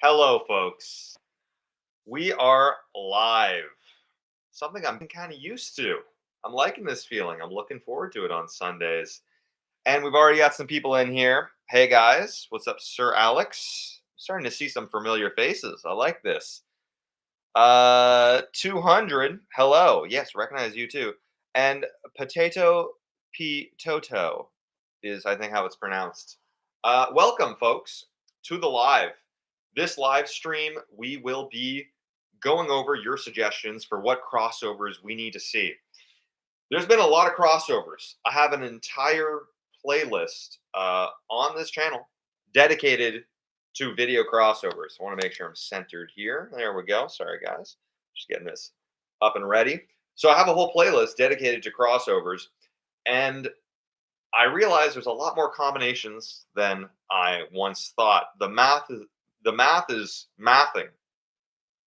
Hello, folks. We are live. Something I'm kind of used to. I'm liking this feeling. I'm looking forward to it on Sundays. And we've already got some people in here. Hey, guys. What's up, Sir Alex? I'm starting to see some familiar faces. I like this. 200. Hello. Yes, recognize you too. And Potato P Toto is, I think, how it's pronounced. Welcome, folks, to the live. This live stream, we will be going over your suggestions for what crossovers we need to see. There's been a lot of crossovers. I have an entire playlist on this channel dedicated to video crossovers. I want to make sure I'm centered here. There we go. Sorry, guys. Just getting this up and ready. So I have a whole playlist dedicated to crossovers, and I realize there's a lot more combinations than I once thought. The math is mathing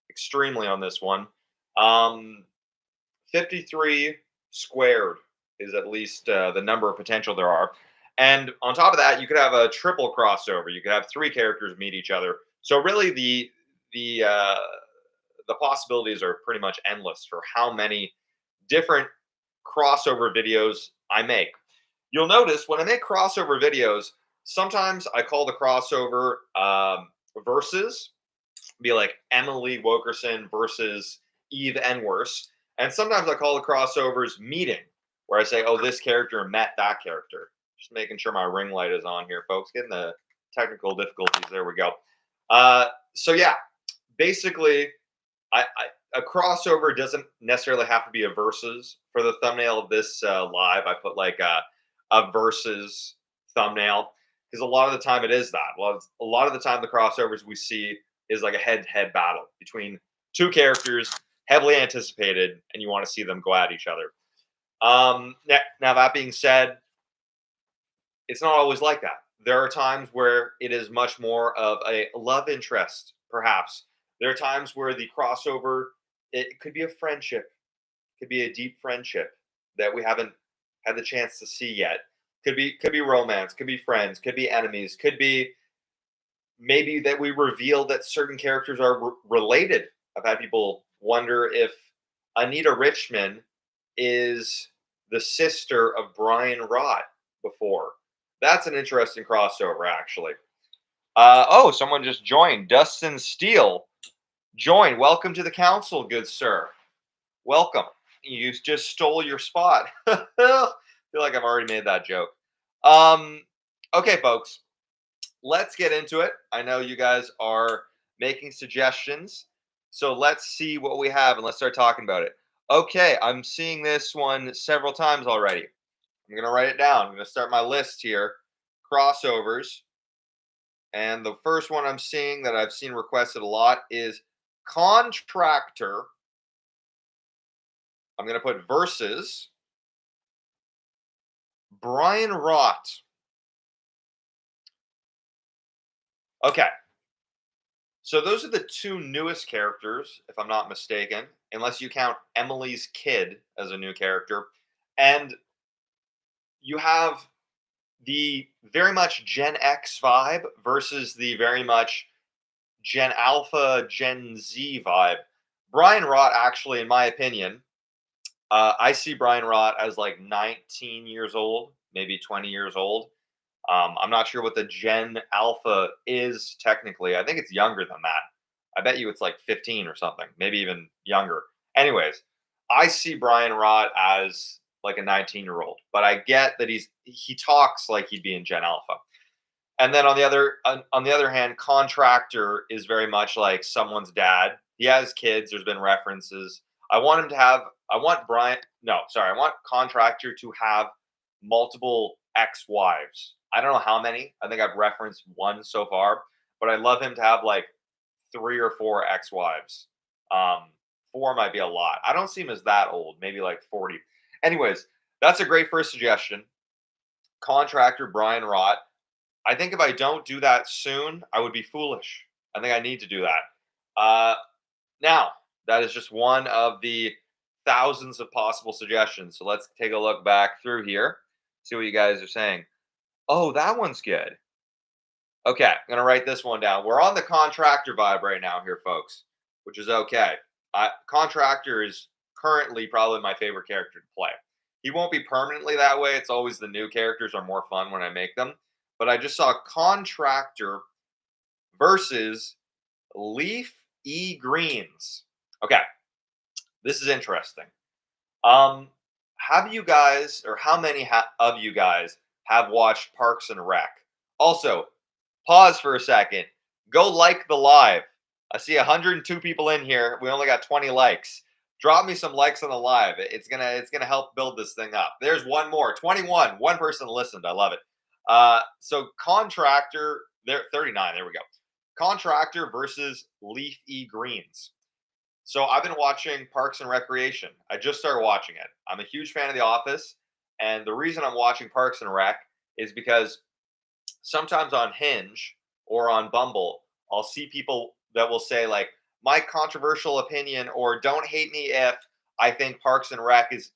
extremely on this one. Um, 53 squared is at least the number of potential there are. And on top of that, you could have a triple crossover. You could have three characters meet each other. So really, the uh, the possibilities are pretty much endless for how many different crossover videos I make. You'll notice when I make crossover videos, sometimes I call the crossover versus, be like Emily Wilkerson versus Eve Enworse. And sometimes I call the crossovers meeting, where I say, oh, this character met that character. Just making sure my ring light is on here, folks. Getting the technical difficulties. There we go. So yeah, basically, a crossover doesn't necessarily have to be a versus. For the thumbnail of this live, I put like a versus thumbnail because a lot of the time it is that. A lot of the time, the crossovers we see is like a head-to-head battle between two characters, heavily anticipated, and you want to see them go at each other. Now that being said, it's not always like that. There are times where it is much more of a love interest, perhaps. There are times where the crossover, it could be a friendship, could be a deep friendship that we haven't had the chance to see yet. Could be romance, could be friends, could be enemies, could be maybe that we reveal that certain characters are related. I've had people wonder if Anita Richmond is the sister of Brian Rott before. That's an interesting crossover, actually. Oh, someone just joined. Dustin Steele joined. Welcome to the council, good sir. Welcome. You just stole your spot. I feel like I've already made that joke. Okay, folks, let's get into it. I know you guys are making suggestions. So let's see what we have and let's start talking about it. Okay, I'm seeing this one several times already. I'm going to write it down. I'm going to start my list here. Crossovers. And the first one I'm seeing that I've seen requested a lot is Contractor. I'm going to put versus Brian Rott. Okay. So those are the two newest characters, if I'm not mistaken, unless you count Emily's kid as a new character. And you have the very much Gen X vibe versus the very much Gen Alpha, Gen Z vibe. Brian Rott, actually, in my opinion, I see Brian Rott as like 19 years old, maybe 20 years old. I'm not sure what the Gen Alpha is technically. I think it's younger than that. I bet you it's like 15 or something, maybe even younger. Anyways, I see Brian Rott as like a 19-year-old, but I get that he talks like he'd be in Gen Alpha. And then on the other hand, Contractor is very much like someone's dad. He has kids. There's been references. I want him to have. I want Brian. No, sorry. I want Contractor to have multiple ex-wives. I don't know how many. I think I've referenced one so far, but I'd love him to have like 3 or 4 ex-wives. Four might be a lot. I don't see him as that old. Maybe like 40. Anyways, that's a great first suggestion. Contractor Brian Rott. I think if I don't do that soon, I would be foolish. I think I need to do that. Now, that is just one of the thousands of possible suggestions. So let's take a look back through here, see what you guys are saying. Oh, that one's good. Okay, I'm gonna write this one down. We're on the contractor vibe right now here, folks, which is okay. Contractor is currently probably my favorite character to play. He won't be permanently that way. It's always the new characters are more fun when I make them. But I just saw Contractor versus Leaf E Greens. Okay, this is interesting. Um, have you guys, or how many of you guys have watched Parks and Rec? Also, pause for a second. Go like the live. I see 102 people in here. We only got 20 likes. Drop me some likes on the live. It's gonna help build this thing up. There's one more. 21. One person listened. I love it. So Contractor, there 39. There we go. Contractor versus Leaf E Greens. So I've been watching Parks and Recreation. I just started watching it. I'm a huge fan of The Office, and the reason I'm watching Parks and Rec is because sometimes on Hinge or on Bumble, I'll see people that will say like my controversial opinion or don't hate me if I think Parks and Rec. I guess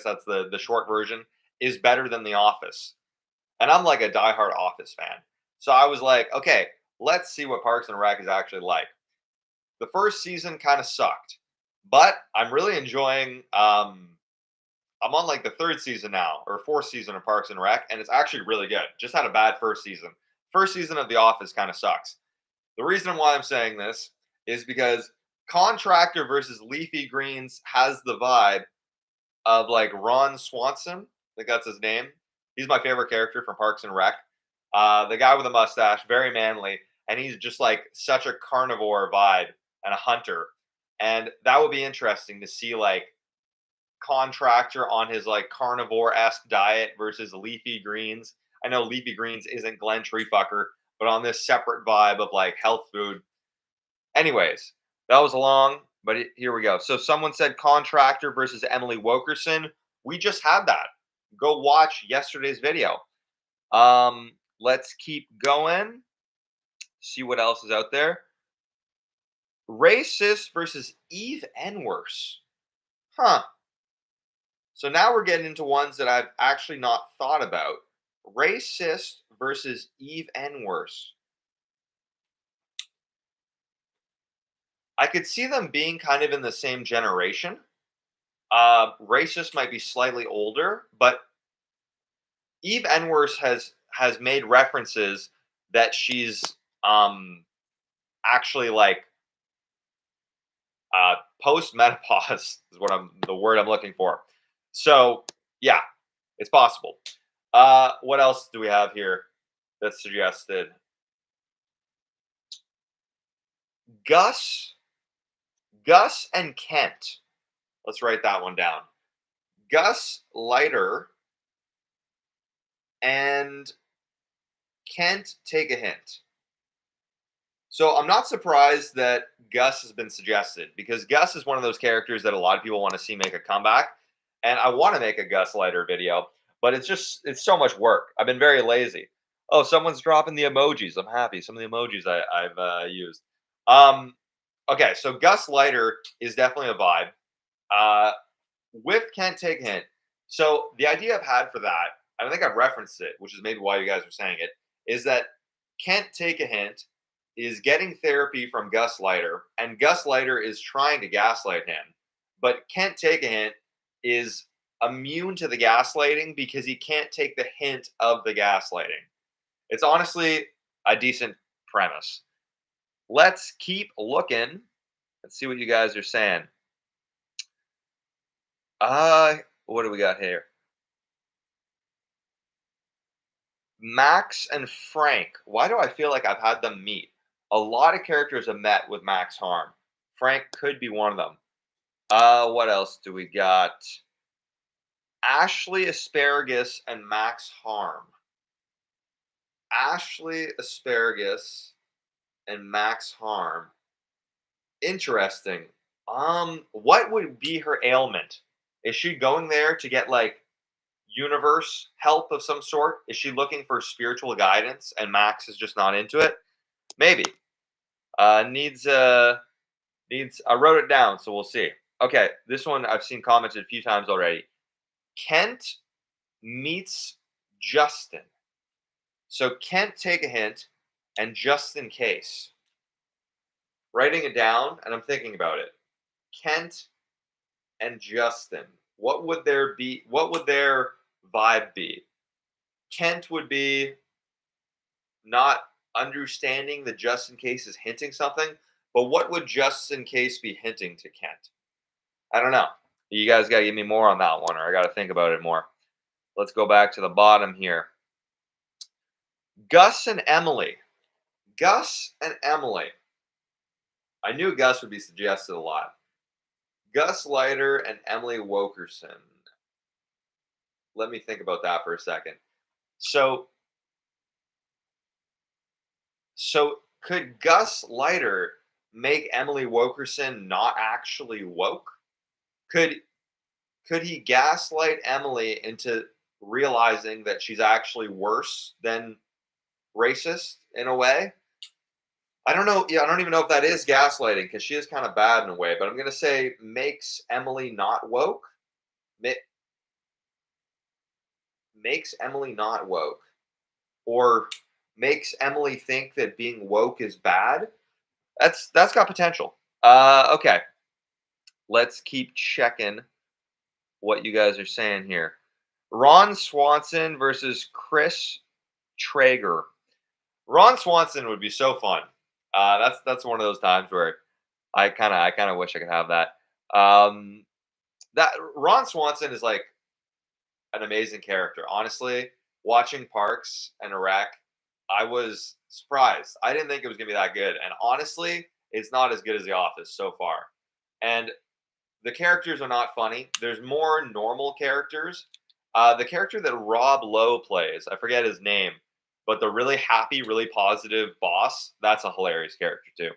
that's the short version is better than The Office. And I'm like a diehard Office fan. So I was like, okay, let's see what Parks and Rec is actually like. The first season kind of sucked, but I'm really enjoying I'm on like the third season now or fourth season of Parks and Rec, and it's actually really good. Just had a bad first season. First season of The Office kind of sucks. The reason why I'm saying this is because Contractor versus Leafy Greens has the vibe of like Ron Swanson. I think that's his name. He's my favorite character from Parks and Rec. The guy with a mustache, very manly, and he's just like such a carnivore vibe and a hunter. And that would be interesting to see like Contractor on his like carnivore-esque diet versus Leafy Greens. I know Leafy Greens isn't Glenn Treefucker, but on this separate vibe of like health food. Anyways, that was long, but here we go. So someone said Contractor versus Emily Wokerson. We just had that. Go watch yesterday's video. Let's keep going. See what else is out there. Racist versus Eve Enworse. Huh. So now we're getting into ones that I've actually not thought about. Racist versus Eve Enworse. I could see them being kind of in the same generation. Racist might be slightly older, but Eve Enworse has made references that she's actually like post menopause is what I'm the word I'm looking for. So yeah, it's possible. What else do we have here that's suggested? Gus, Gus and Kent. Let's write that one down. Gus Leiter and Kent take a hint. So I'm not surprised that Gus has been suggested because Gus is one of those characters that a lot of people want to see make a comeback. And I want to make a Gus Leiter video, but it's so much work. I've been very lazy. Oh, someone's dropping the emojis. I'm happy. Some of the emojis I've used. Um, okay, so Gus Leiter is definitely a vibe. Uh, with Can't Take a Hint. So the idea I've had for that, I think I've referenced it, which is maybe why you guys are saying it, is that Can't Take a Hint is getting therapy from Gus Leiter, and Gus Leiter is trying to gaslight him. But Can't Take a Hint is immune to the gaslighting because he can't take the hint of the gaslighting. It's honestly a decent premise. Let's keep looking. Let's see what you guys are saying. What do we got here? Max and Frank. Why do I feel like I've had them meet? A lot of characters have met with Max Harm. Frank could be one of them. What else do we got? Ashley Asparagus and Max Harm. Ashley Asparagus and Max Harm. Interesting. What would be her ailment? Is she going there to get like universe help of some sort? Is she looking for spiritual guidance and Max is just not into it? Maybe. Needs I wrote it down, so we'll see. Okay, this one I've seen commented a few times already. Kent meets Justin. So Kent, take a hint, and just in case, writing it down, and I'm thinking about it. Kent and Justin. What would their be? What would their vibe be? Kent would be not understanding that just in case is hinting something, but what would just in case be hinting to Kent? I don't know. You guys got to give me more on that one, or I got to think about it more. Let's go back to the bottom here. Gus and Emily. Gus and Emily. I knew Gus would be suggested a lot. Gus Leiter and Emily Wilkerson. Let me think about that for a second. So, so could Gus Leiter make Emily Wilkerson not actually woke? Could could he gaslight Emily into realizing that she's actually worse than racist in a way? I don't know. Yeah, I don't even know if that is gaslighting because she is kind of bad in a way. But I'm gonna say makes Emily not woke. Ma- Makes Emily not woke, or makes Emily think that being woke is bad. That's got potential. Okay, let's keep checking what you guys are saying here. Ron Swanson versus Chris Traeger. Ron Swanson would be so fun. That's one of those times where I kind of wish I could have that. That Ron Swanson is like an amazing character. Honestly, watching Parks and Rec, I was surprised. I didn't think it was gonna be that good, and honestly, it's not as good as The Office so far. And the characters are not funny. There's more normal characters. The character that Rob Lowe plays, I forget his name, but the really happy, really positive boss, that's a hilarious character too.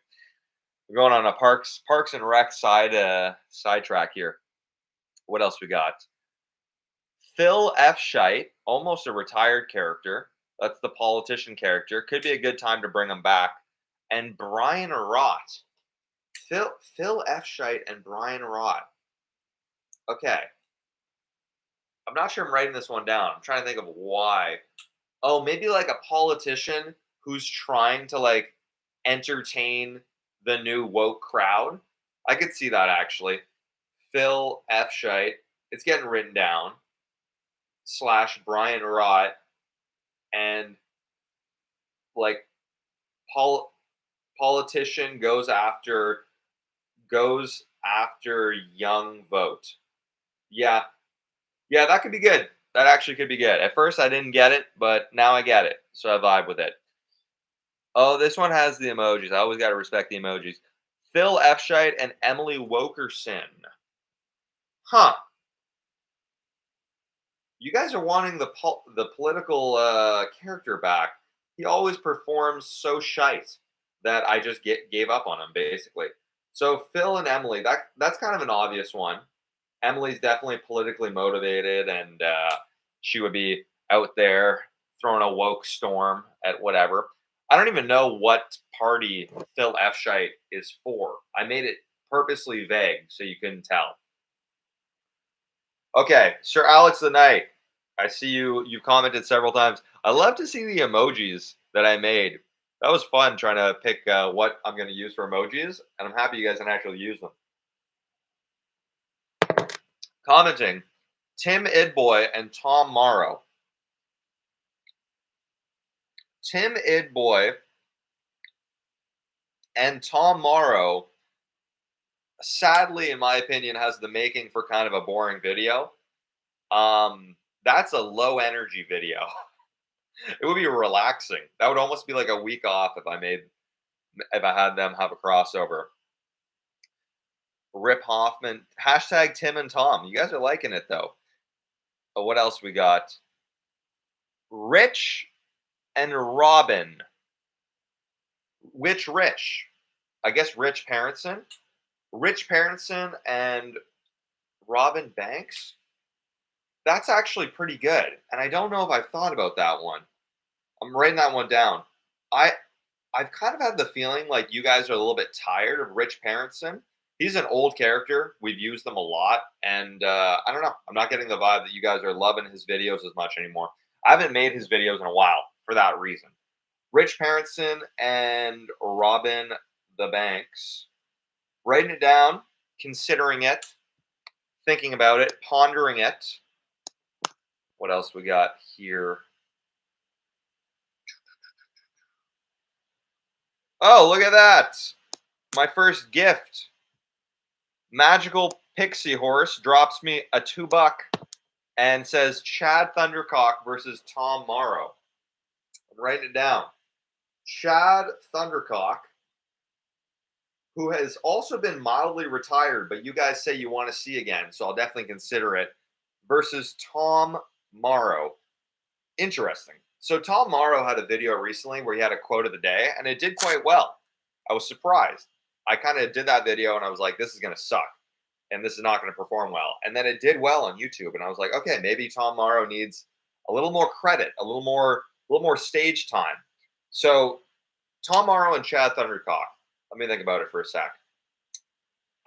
We're going on a Parks and Rec sidetrack here. What else we got? Phil F. Scheidt, almost a retired character. That's the politician character. Could be a good time to bring him back. And Brian Rott. Phil F. Scheidt and Brian Rott. Okay. I'm not sure I'm writing this one down. I'm trying to think of why. Oh, maybe like a politician who's trying to like entertain the new woke crowd. I could see that actually. Phil F. Scheidt. It's getting written down. Slash Brian Rott and like pol- politician goes after young vote. Yeah, yeah, that could be good. That actually could be good. At first, I didn't get it, but now I get it, so I vibe with it. Oh, this one has the emojis. I always got to respect the emojis. Phil Efscheit and Emily Wokerson. Huh. You guys are wanting the political character back. He always performs so shite that I just gave up on him basically. So Phil and Emily, that's kind of an obvious one. Emily's definitely politically motivated, and she would be out there throwing a woke storm at whatever. I don't even know what party Phil Efscheit is for. I made it purposely vague so you couldn't tell. Okay, Sir Alex the Knight. I see you've commented several times. I love to see the emojis that I made. That was fun trying to pick what I'm going to use for emojis, and I'm happy you guys can actually use them. Commenting, Tim Idboy and Tom Morrow. Tim Idboy and Tom Morrow, sadly, in my opinion, has the making for kind of a boring video. That's a low energy video. It would be relaxing. That would almost be like a week off if I had them have a crossover. Rip Hoffman. Hashtag Tim and Tom. You guys are liking it though. But what else we got? Rich and Robin. Which Rich? I guess Rich Parenson. Rich Parenson and Robin Banks. That's actually pretty good. And I don't know if I've thought about that one. I'm writing that one down. I I've kind of had the feeling like you guys are a little bit tired of Rich Parenson. He's an old character. We've used them a lot, and I don't know. I'm not getting the vibe that you guys are loving his videos as much anymore. I haven't made his videos in a while. for that reason. Rich Parenson and Robin the Banks. Writing it down, considering it, thinking about it, pondering it. What else we got here? Oh, look at that. My first gift. Magical Pixie Horse drops me a $2 and says Chad Thundercock versus Tom Morrow. I'm writing it down. Chad Thundercock, who has also been mildly retired, but you guys say you want to see again, so I'll definitely consider it, versus Tom Morrow. Interesting. So Tom Morrow had a video recently where he had a quote of the day, and it did quite well. I was surprised. I kind of did that video, and I was like, this is going to suck, and this is not going to perform well. And then it did well on YouTube, and I was like, okay, maybe Tom Morrow needs a little more credit, a little more stage time. So Tom Morrow and Chad Thundercock. Let me think about it for a sec.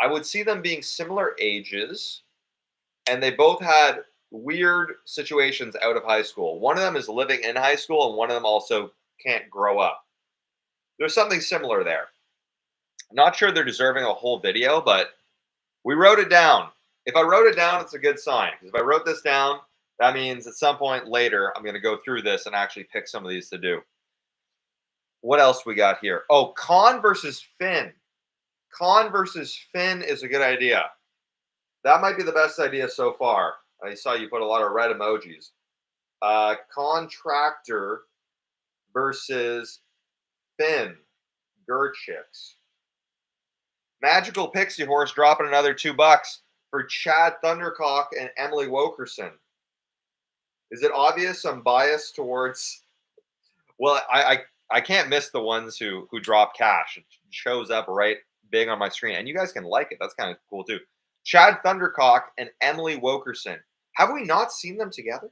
I would see them being similar ages, and they both had weird situations out of high school. One of them is living in high school, and one of them also can't grow up. There's something similar there. Not sure they're deserving a whole video, but we wrote it down. If I wrote it down, it's a good sign. Because if I wrote this down, that means at some point later, I'm going to go through this and actually pick some of these to do. What else we got here? Oh, Con versus Finn. Con versus Finn is a good idea. That might be the best idea so far. I saw you put a lot of red emojis. Contractor versus Finn Gerchicks. Magical Pixie Horse dropping another $2 for Chad Thundercock and Emily Wilkerson. Is it obvious I'm biased towards? Well, I can't miss the ones who drop cash. It shows up right big on my screen, and you guys can like it. That's kind of cool too. Chad Thundercock and Emily Wilkerson. Have we not seen them together?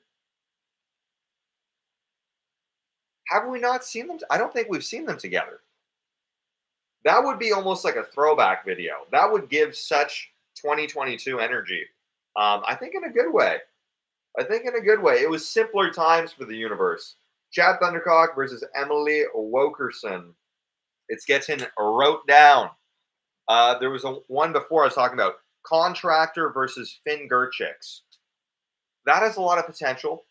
Have we not seen them? I don't think we've seen them together. That would be almost like a throwback video. That would give such 2022 energy. I think in a good way. I think in a good way. It was simpler times for the universe. Chad Thundercock versus Emily Wilkerson. It's getting wrote down. There was one before I was talking about. Contractor versus Finn Gerchicks. That has a lot of potential.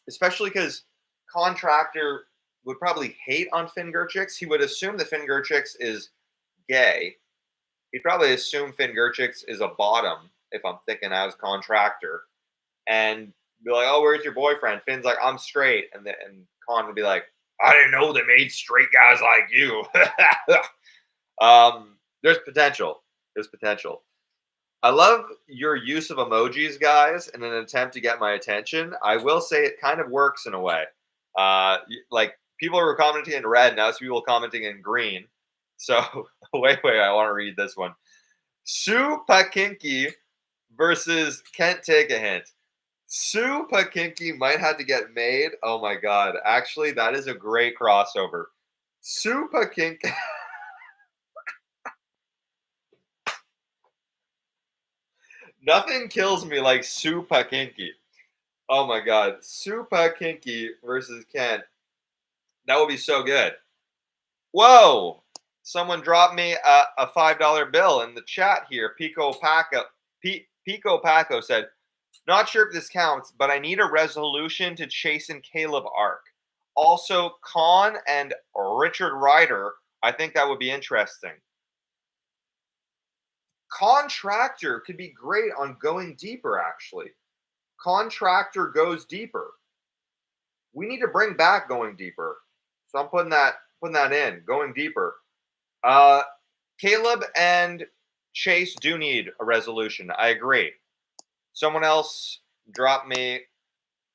Especially because Contractor would probably hate on Finn Gerchicks. He would assume that Finn Gerchicks is gay. He'd probably assume Finn Gerchicks is a bottom, if I'm thinking as Contractor. And be like, oh, where's your boyfriend? Finn's like, I'm straight. And Con would be like, I didn't know they made straight guys like you. There's potential. There's potential. I love your use of emojis, guys, in an attempt to get my attention. I will say it kind of works in a way. Like, people were commenting in red, now it's people commenting in green. So, wait, I want to read this one. Super Kinki versus Can't Take a Hint. Super Kinki might have to get made. Oh my god. Actually, that is a great crossover. Super Kinki. Nothing kills me like Super Kinki. Oh my god. Super Kinki versus Cant. That would be so good. Whoa! Someone dropped me a $5 bill in the chat here. Pico Paco said, not sure if this counts, but I need a resolution to Chase and Caleb arc. Also, Con and Richard Ryder. I think that would be interesting. Contractor could be great on Going Deeper, actually. Contractor goes deeper. We need to bring back Going Deeper. So I'm putting that in. Going Deeper. Caleb and Chase do need a resolution. I agree. Someone else dropped me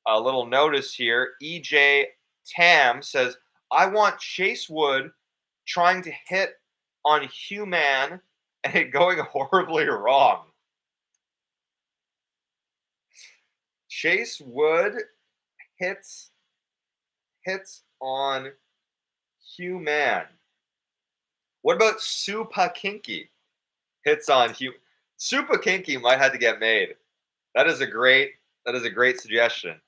a little notice here. EJ Tam says, I want Chase Wood trying to hit on Human and it going horribly wrong. Chase Wood hits on Human. What about Super Kinki? Hits on Human. Super Kinki might have to get made. That is a great suggestion.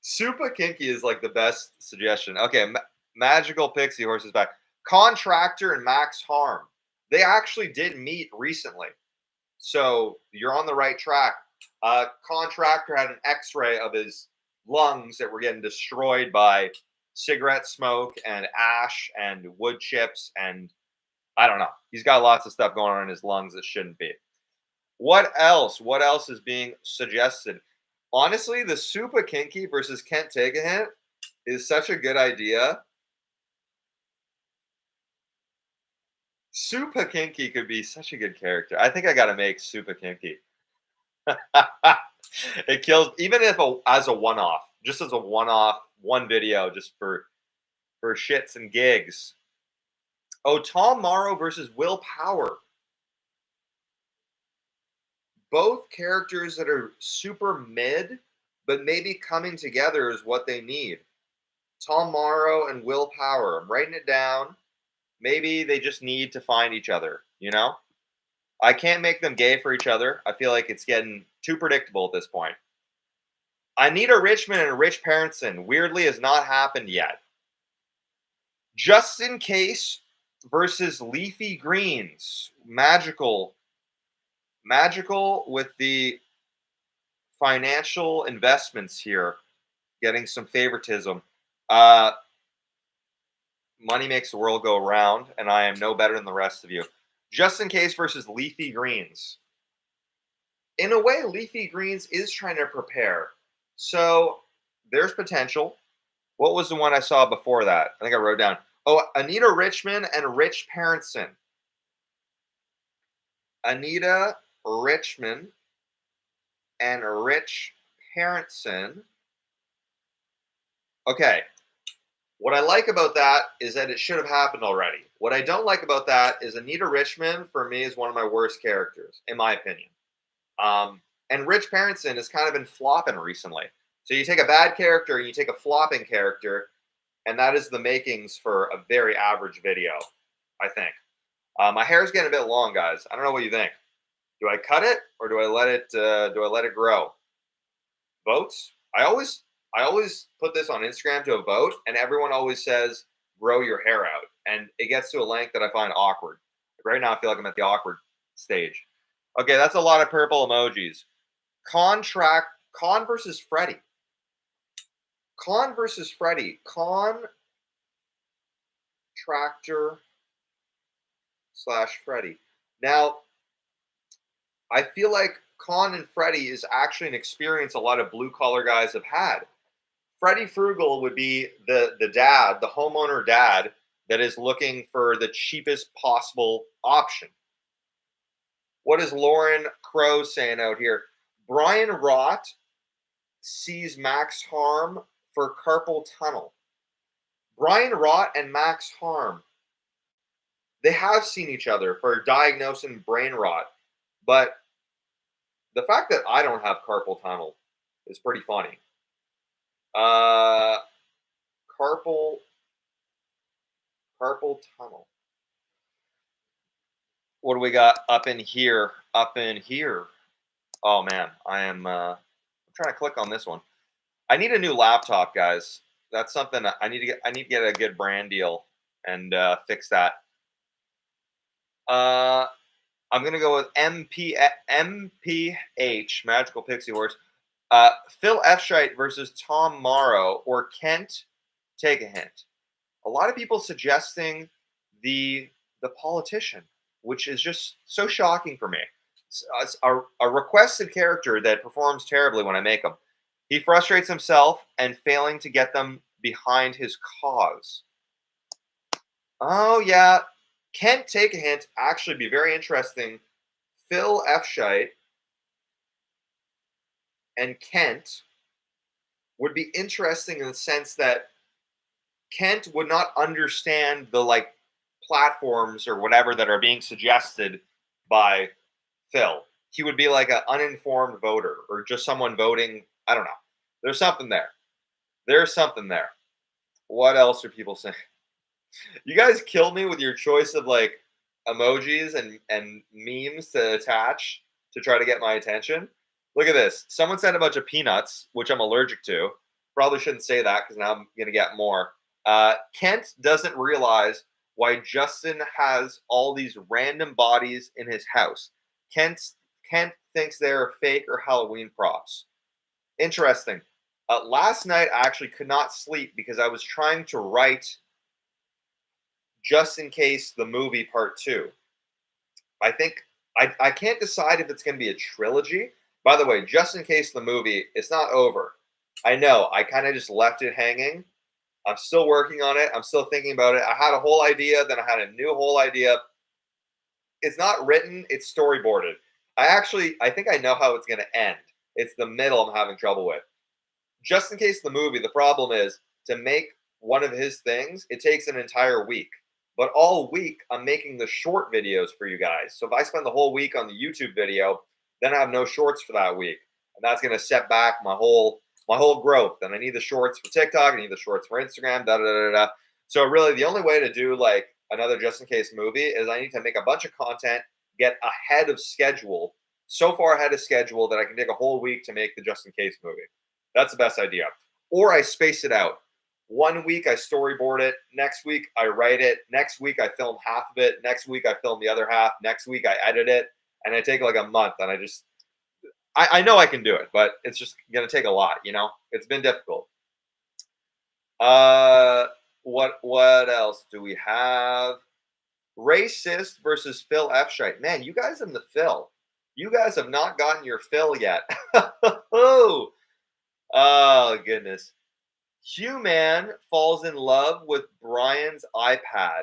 Super Kinky is like the best suggestion. Okay, Magical Pixie Horse is back. Contractor and Max Harm. They actually did meet recently. So you're on the right track. Contractor had an x-ray of his lungs that were getting destroyed by cigarette smoke and ash and wood chips, and I don't know. He's got lots of stuff going on in his lungs that shouldn't be. What else? What else is being suggested? Honestly, the Super Kinky versus Kent Take a Hint is such a good idea. Super Kinky could be such a good character. I think I got to make Super Kinky. It kills even if as a one-off, just as a one-off, one video, just for shits and gigs. Oh, Tom Morrow versus Will Power. Both characters that are super mid, but maybe coming together is what they need. Tom Morrow and Will Power. I'm writing it down. Maybe they just need to find each other, you know? I can't make them gay for each other. I feel like it's getting too predictable at this point. Anita Richmond and Rich Parenson weirdly has not happened yet. Just in Case versus Leafy Greens. Magical with the financial investments here, getting some favoritism. Money makes the world go round, and I am no better than the rest of you. Just in Case versus Leafy Greens. In a way, Leafy Greens is trying to prepare. So there's potential. What was the one I saw before that? I think I wrote down. Oh, Anita Richmond and Rich Parenson. Anita Richmond and Rich Parenson. Okay. What I like about that is that it should have happened already. What I don't like about that is Anita Richmond, for me, is one of my worst characters, in my opinion. And Rich Parenson has kind of been flopping recently. So you take a bad character and you take a flopping character, and that is the makings for a very average video, I think. My hair's getting a bit long, guys. I don't know what you think. Do I cut it or do I let it grow? Votes. I always put this on Instagram to a vote, and everyone always says grow your hair out, and it gets to a length that I find awkward. Right now, I feel like I'm at the awkward stage. Okay, that's a lot of purple emojis. Con versus Freddy. Con versus Freddy. Contractor / Freddy. Now, I feel like Con and Freddy is actually an experience a lot of blue collar guys have had. Freddy Frugal would be the dad, the homeowner dad that is looking for the cheapest possible option. What is Lauren Crow saying out here? Brian Rott sees Max Harm for carpal tunnel. Brian Rott and Max Harm, they have seen each other for diagnosing brain rot, but the fact that I don't have carpal tunnel is pretty funny. Carpal tunnel. What do we got up in here? Up in here. Oh man, I'm trying to click on this one. I need a new laptop, guys. That's something I need to get. I need to get a good brand deal and fix that. I'm gonna go with MPH Magical Pixie Horse. Phil Efscheit versus Tom Morrow or Kent Take a Hint. A lot of people suggesting the politician, which is just so shocking for me. It's a requested character that performs terribly when I make him. He frustrates himself and failing to get them behind his cause. Oh yeah, Kent Take a Hint actually be very interesting. Phil Efscheit and Kent would be interesting in the sense that Kent would not understand the platforms or whatever that are being suggested by Phil. He would be like an uninformed voter or just someone voting. I don't know. There's something there. There's something there. What else are people saying? You guys killed me with your choice of emojis and memes to attach to try to get my attention. Look at this. Someone sent a bunch of peanuts, which I'm allergic to. Probably shouldn't say that because now I'm gonna get more. Kent doesn't realize why Justin has all these random bodies in his house. Kent Kent thinks they're fake or Halloween props. Interesting. Last night I actually could not sleep because I was trying to write Just in Case the movie part two. I think I can't decide if it's going to be a trilogy. By the way, Just in Case the movie, it's not over. I know. I kind of just left it hanging. I'm still working on it. I'm still thinking about it. I had a whole idea, then I had a new whole idea. It's not written, it's storyboarded. I think I know how it's going to end. It's the middle I'm having trouble with. Just in Case the movie, the problem is to make one of his things, it takes an entire week. But all week, I'm making the short videos for you guys. So if I spend the whole week on the YouTube video, then I have no shorts for that week, and that's going to set back my whole growth. And I need the shorts for TikTok, I need the shorts for Instagram, da da da da. So really, the only way to do like another Just in Case movie is I need to make a bunch of content, get ahead of schedule, so far ahead of schedule that I can take a whole week to make the Just in Case movie. That's the best idea. Or I space it out. One week I storyboard it. Next week I write it. Next week I film half of it. Next week I film the other half. Next week I edit it. And I take like a month. And I know I can do it, but it's just gonna take a lot. It's been difficult. Uh, what else do we have? Racist versus Phil F. Shite. Man, you guys in the Phil. You guys have not gotten your fill yet. Oh, goodness. Hugh Man falls in love with Brian's iPad.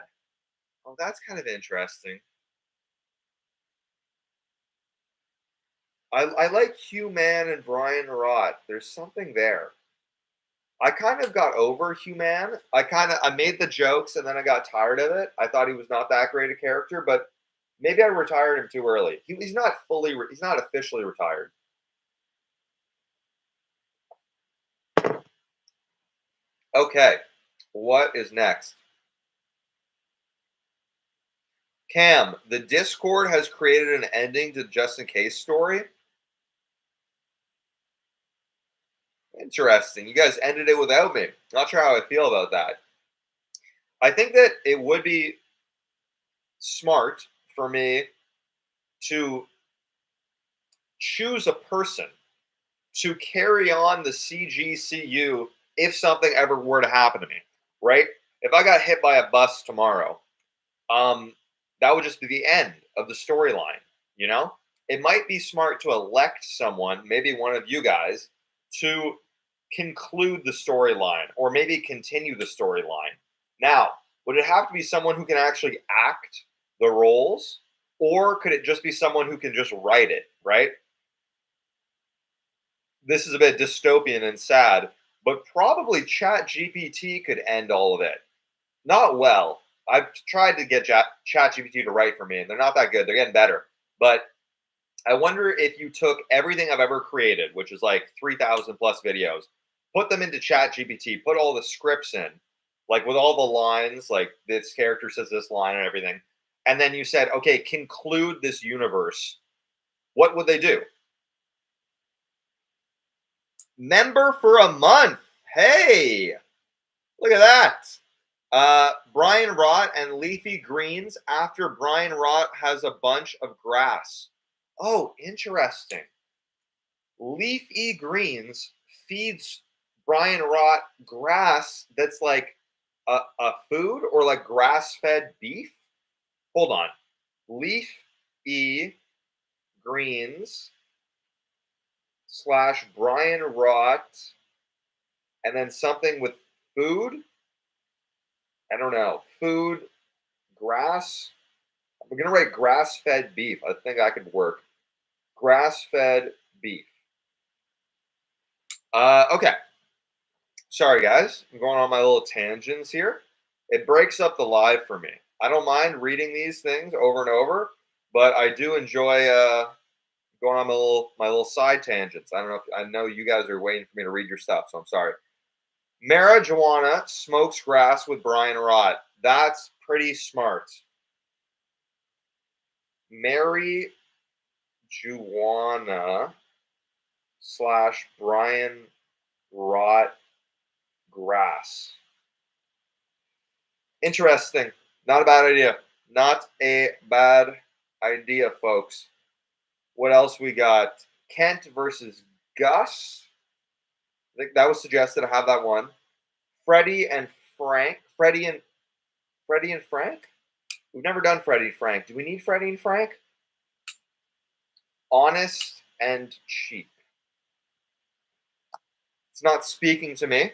Oh, that's kind of interesting. I like Hugh Man and Brian Rott. There's something there. I kind of got over Hugh Man. I made the jokes and then I got tired of it. I thought he was not that great a character, but maybe I retired him too early. He's not officially retired. Okay, what is next? Cam, the Discord has created an ending to Just in Case story. Interesting. You guys ended it without me. Not sure how I feel about that. I think that it would be smart for me to choose a person to carry on the CGCU if something ever were to happen to me, right? If I got hit by a bus tomorrow, um, that would just be the end of the storyline, you know? It might be smart to elect someone, maybe one of you guys, to conclude the storyline or maybe continue the storyline. Now, would it have to be someone who can actually act the roles, or could it just be someone who can just write it, right? This is a bit dystopian and sad, but probably Chat GPT could end all of it. Not well. I've tried to get Chat GPT to write for me, and they're not that good. They're getting better. But I wonder if you took everything I've ever created, which is like 3,000 plus videos, put them into Chat GPT, put all the scripts in, like with all the lines, like this character says this line and everything, and then you said, okay, conclude this universe. What would they do? Member for a month. Hey, look at that. Brian Rott and leafy greens after Brian Rott has a bunch of grass. Oh, interesting. Leafy greens feeds Brian Rott grass that's like a food or like grass fed beef. Hold on. Leafy greens slash Brian Rott and then something with food. I don't know. Food, grass. I'm gonna write grass-fed beef. I think I could work. Grass-fed beef. Okay. Sorry, guys. I'm going on my little tangents here. It breaks up the live for me. I don't mind reading these things over and over, but I do enjoy going on my little side tangents. I don't know if I know you guys are waiting for me to read your stuff, so I'm sorry. Marijuana smokes grass with Brian Rott. That's pretty smart. Marijuana slash Brian Rott Gas. Interesting. Not a bad idea. Not a bad idea, folks. What else we got? Kent versus Gus. I think that was suggested. to have that one. Freddie and Frank. Freddie and Frank? We've never done Freddie and Frank. Do we need Freddie and Frank? Honest and cheap. It's not speaking to me.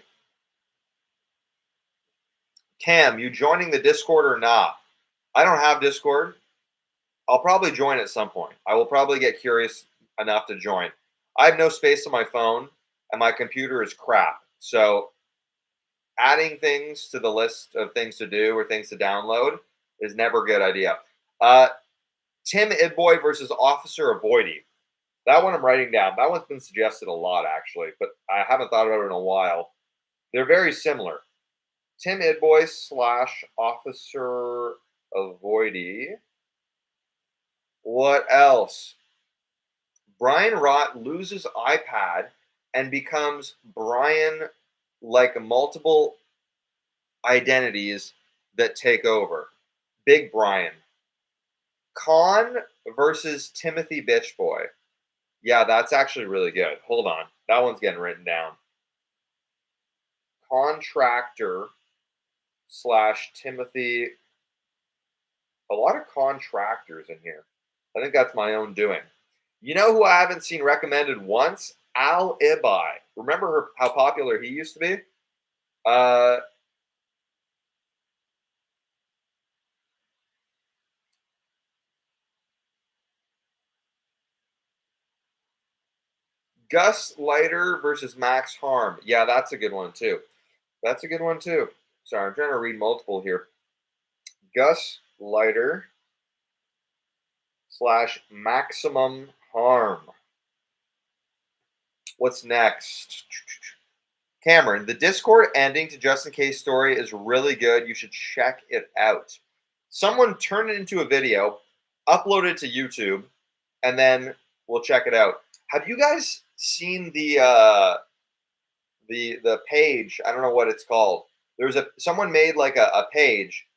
Cam, you joining the Discord or not? I don't have Discord. I'll probably join at some point. I will probably get curious enough to join. I have no space on my phone, and my computer is crap. So adding things to the list of things to do or things to download is never a good idea. Tim Idboy versus Officer Avoidy. That one I'm writing down. That one's been suggested a lot, actually, but I haven't thought about it in a while. They're very similar. Tim Idboy / Officer Avoidy. What else? Brian Rott loses iPad and becomes Brian like multiple identities that take over. Big Brian. Con versus Timothy Bitchboy. Yeah, that's actually really good. Hold on. That one's getting written down. Contractor / Timothy. A lot of contractors in here. I think that's my own doing. You know who I haven't seen recommended once? Al Ibai. Remember how popular he used to be? Gus Leiter versus Max Harm. Yeah, that's a good one too. That's a good one too. Sorry, I'm trying to read multiple here. Gus Leiter / Maximum Harm. What's next? Cameron, the Discord ending to Justin K's story is really good. You should check it out. Someone turn it into a video, upload it to YouTube, and then we'll check it out. Have you guys seen the page? I don't know what it's called. There's someone made like a page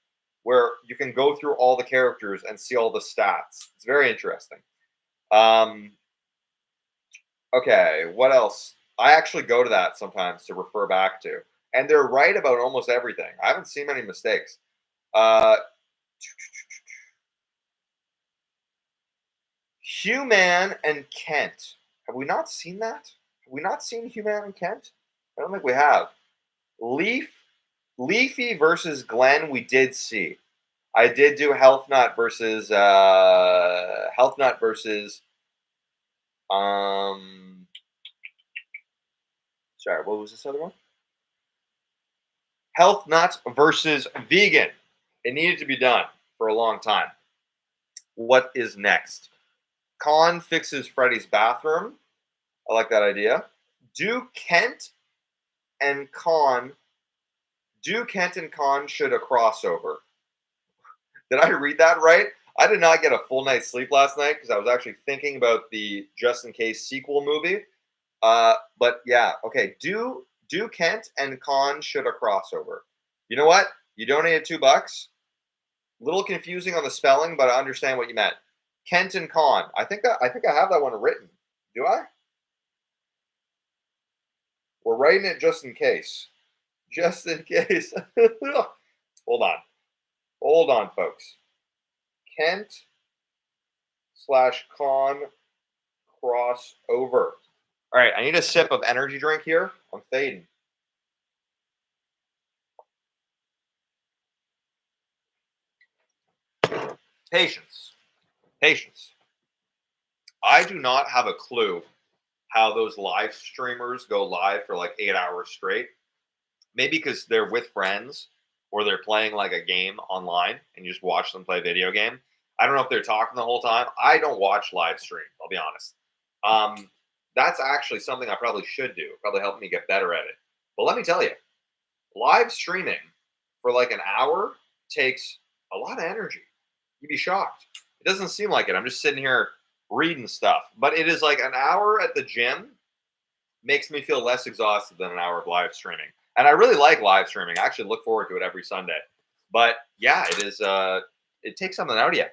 where you can go through all the characters and see all the stats. It's very interesting. Okay, what else? I actually go to that sometimes to refer back to, and they're right about almost everything. I haven't seen many mistakes. Human and Kent. Have we not seen that? Have we not seen Human and Kent? I don't think we have. Leafy versus Glenn. We did see. I did do Health Nut versus sorry, what was this other one? Health Nut versus Vegan. It needed to be done for a long time. What is next? Con fixes Freddy's bathroom. I like that idea. Do Kent and Con should a crossover? Did I read that right? I did not get a full night's sleep last night because I was actually thinking about the Just in Case sequel movie. But yeah, okay. Do Kent and Con should a crossover? You know what? You donated $2. A little confusing on the spelling, but I understand what you meant. Kent and Con. I think I have that one written. Do I? We're writing it just in case. Just in case. Hold on, folks. Kent / Con crossover. All right, I need a sip of energy drink here. I'm fading. Patience. I do not have a clue how those live streamers go live for like 8 hours straight. Maybe because they're with friends or they're playing like a game online and you just watch them play a video game. I don't know if they're talking the whole time. I don't watch live stream, I'll be honest. That's actually something I probably should do. Probably help me get better at it. But let me tell you, live streaming for like an hour takes a lot of energy. You'd be shocked. It doesn't seem like it. I'm just sitting here reading stuff. But it is like an hour at the gym makes me feel less exhausted than an hour of live streaming. And I really like live streaming. I actually look forward to it every Sunday. But yeah, it is. It takes something out of you.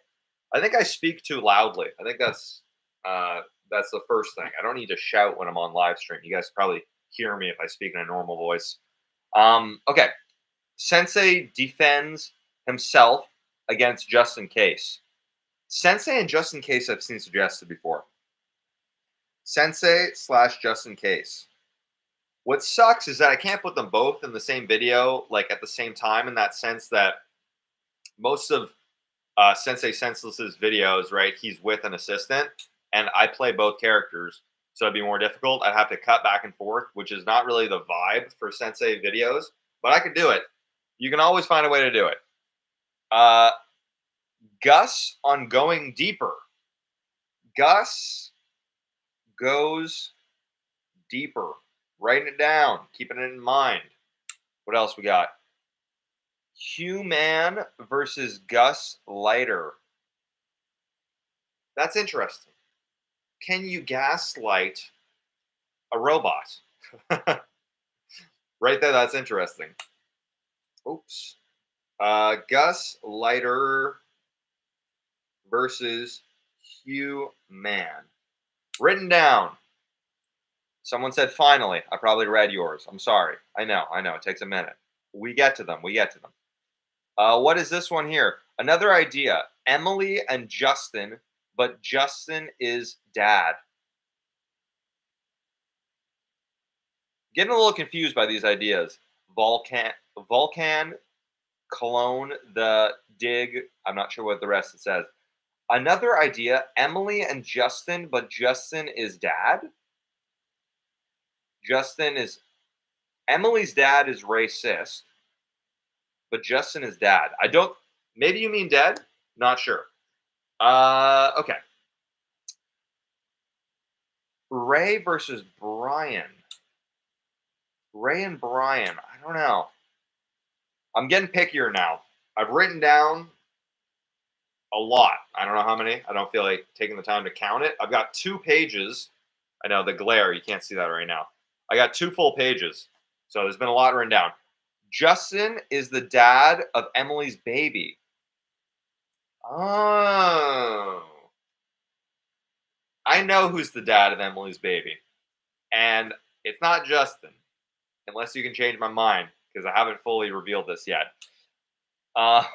I think I speak too loudly. I think that's the first thing. I don't need to shout when I'm on live stream. You guys probably hear me if I speak in a normal voice. Okay. Sensei defends himself against Justin Case. Sensei and Justin Case I've seen suggested before. Sensei slash Justin Case. What sucks is that I can't put them both in the same video, like at the same time, in that sense that most of Sensei Senseless's videos, right, he's with an assistant, and I play both characters, so it'd be more difficult. I'd have to cut back and forth, which is not really the vibe for Sensei videos, but I could do it. You can always find a way to do it. Gus on going deeper. Gus goes deeper. Writing it down, keeping it in mind. What else we got? Human versus Gus Lighter. That's interesting. Can you gaslight a robot? Right there, that's interesting. Oops. Gus Lighter versus Human. Written down. Someone said finally. I probably read yours. I'm sorry. I know. It takes a minute. We get to them. What is this one here? Another idea. Emily and Justin, but Justin is dad. Getting a little confused by these ideas. Vulcan, Cologne, the dig. I'm not sure what the rest it says. Another idea. Emily and Justin, but Justin is dad. Emily's dad is racist, but Justin is dad. Maybe you mean dead? Not sure. Okay. Ray versus Brian. Ray and Brian. I don't know. I'm getting pickier now. I've written down a lot. I don't know how many. I don't feel like taking the time to count it. I've got 2 pages. I know the glare. You can't see that right now. I got 2 full pages. So there's been a lot written down. Justin is the dad of Emily's baby. Oh. I know who's the dad of Emily's baby. And it's not Justin. Unless you can change my mind. Because I haven't fully revealed this yet. I'm